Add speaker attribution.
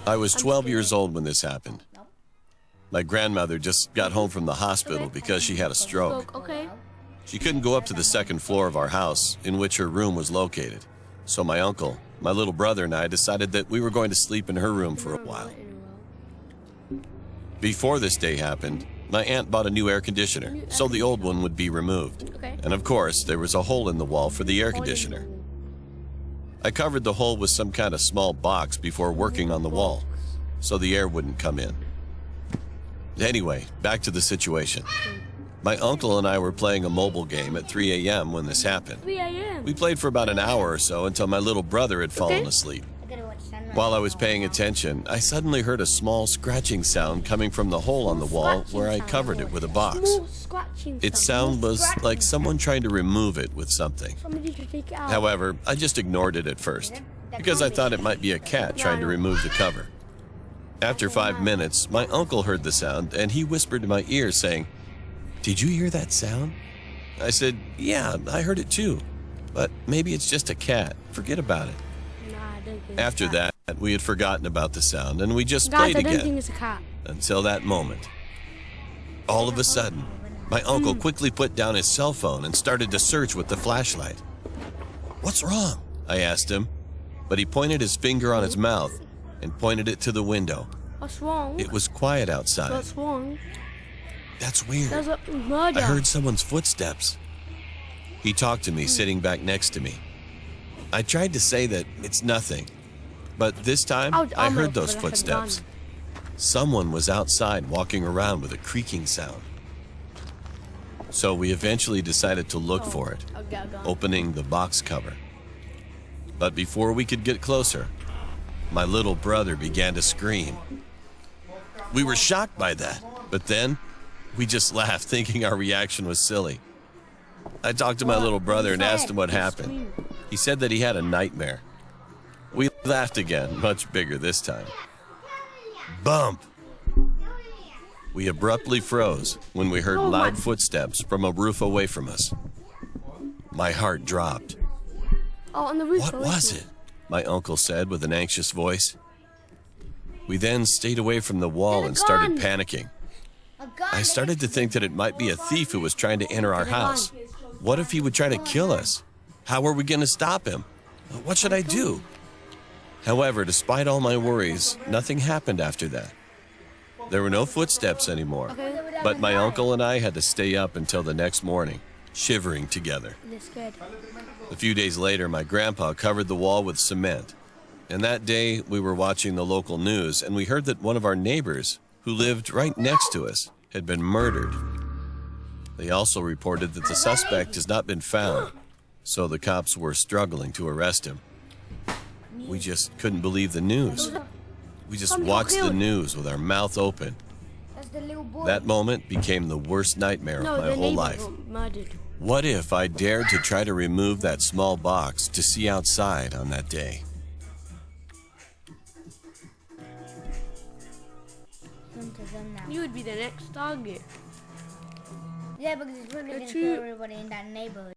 Speaker 1: I was 12 years old when this happened. My grandmother just got home from the hospital because she had a stroke.
Speaker 2: Okay.
Speaker 1: She couldn't go up to the second floor of our house, in which her room was located. So my uncle, my little brother, and I decided that we were going to sleep in her room for a while. Before this day happened, my aunt bought a new air conditioner, so the old one would be removed.
Speaker 2: Okay.
Speaker 1: And of course, there was a hole in the wall for the air conditioner. I covered the hole with some kind of small box before working on the wall, so the air wouldn't come in. Anyway, back to the situation. My uncle and I were playing a mobile game at 3 a.m. when this happened.
Speaker 2: 3 a.m.
Speaker 1: We played for about an hour or so until my little brother had fallen asleep. While I was paying attention, I suddenly heard a small scratching sound coming from the hole on the wall where I covered it with a box.
Speaker 2: Small scratching
Speaker 1: Its
Speaker 2: sound.
Speaker 1: sound was like someone trying to remove it with something.
Speaker 2: Somebody to take it out.
Speaker 1: However, I just ignored it at first, because I thought it might be a cat trying to remove the cover. After 5 minutes, my uncle heard the sound, and he whispered in my ear saying, "Did you hear that sound?" I said, "Yeah, I heard it too, but maybe it's just a cat. Forget about it."
Speaker 2: Nah, I don't think
Speaker 1: After
Speaker 2: it's a cat.
Speaker 1: that, we had forgotten about the sound, and we just
Speaker 2: Guys,
Speaker 1: played
Speaker 2: I don't think
Speaker 1: again
Speaker 2: it's a cat.
Speaker 1: until that moment. All of a sudden, my uncle quickly put down his cell phone and started to search with the flashlight. "What's wrong?" I asked him, but he pointed his finger on his mouth and pointed it to the window.
Speaker 2: What's wrong?
Speaker 1: It was quiet outside.
Speaker 2: What's wrong?
Speaker 1: "That's weird.
Speaker 2: There's a murder.
Speaker 1: I heard someone's footsteps." He talked to me sitting back next to me. I tried to say that it's nothing, but this time I
Speaker 2: I'll
Speaker 1: heard
Speaker 2: go
Speaker 1: those
Speaker 2: for like a
Speaker 1: footsteps.
Speaker 2: gun.
Speaker 1: Someone was outside walking around with a creaking sound. So we eventually decided to look for it,
Speaker 2: I'll get a gun.
Speaker 1: opening the box cover. But before we could get closer, my little brother began to scream. We were shocked by that, but then we just laughed, thinking our reaction was silly. I talked to my little brother and asked him what happened. He said that he had a nightmare. We laughed again, much bigger this time. Bump! We abruptly froze when we heard loud footsteps from a roof away from us. My heart dropped.
Speaker 2: Oh, on the roof.
Speaker 1: "What was it?" my uncle said with an anxious voice. We then stayed away from the wall and started panicking. I started to think that it might be a thief who was trying to enter our house. What if he would try to kill us? How are we going to stop him? What should I do? However, despite all my worries, nothing happened after that. There were no footsteps anymore, but my uncle and I had to stay up until the next morning, shivering together.
Speaker 2: They're scared.
Speaker 1: A few days later, my grandpa covered the wall with cement. And that day, we were watching the local news, and we heard that one of our neighbors, who lived right next to us, had been murdered. They also reported that the suspect has not been found, so the cops were struggling to arrest him. We just couldn't believe the news. We just watched the news with our mouth open. That moment became the worst nightmare of my whole life.
Speaker 2: Got murdered.
Speaker 1: What if I dared to try to remove that small box to see outside on that day?
Speaker 2: You would be the next target.
Speaker 3: Yeah, because it's really going to
Speaker 2: True.
Speaker 3: kill everybody in that neighborhood.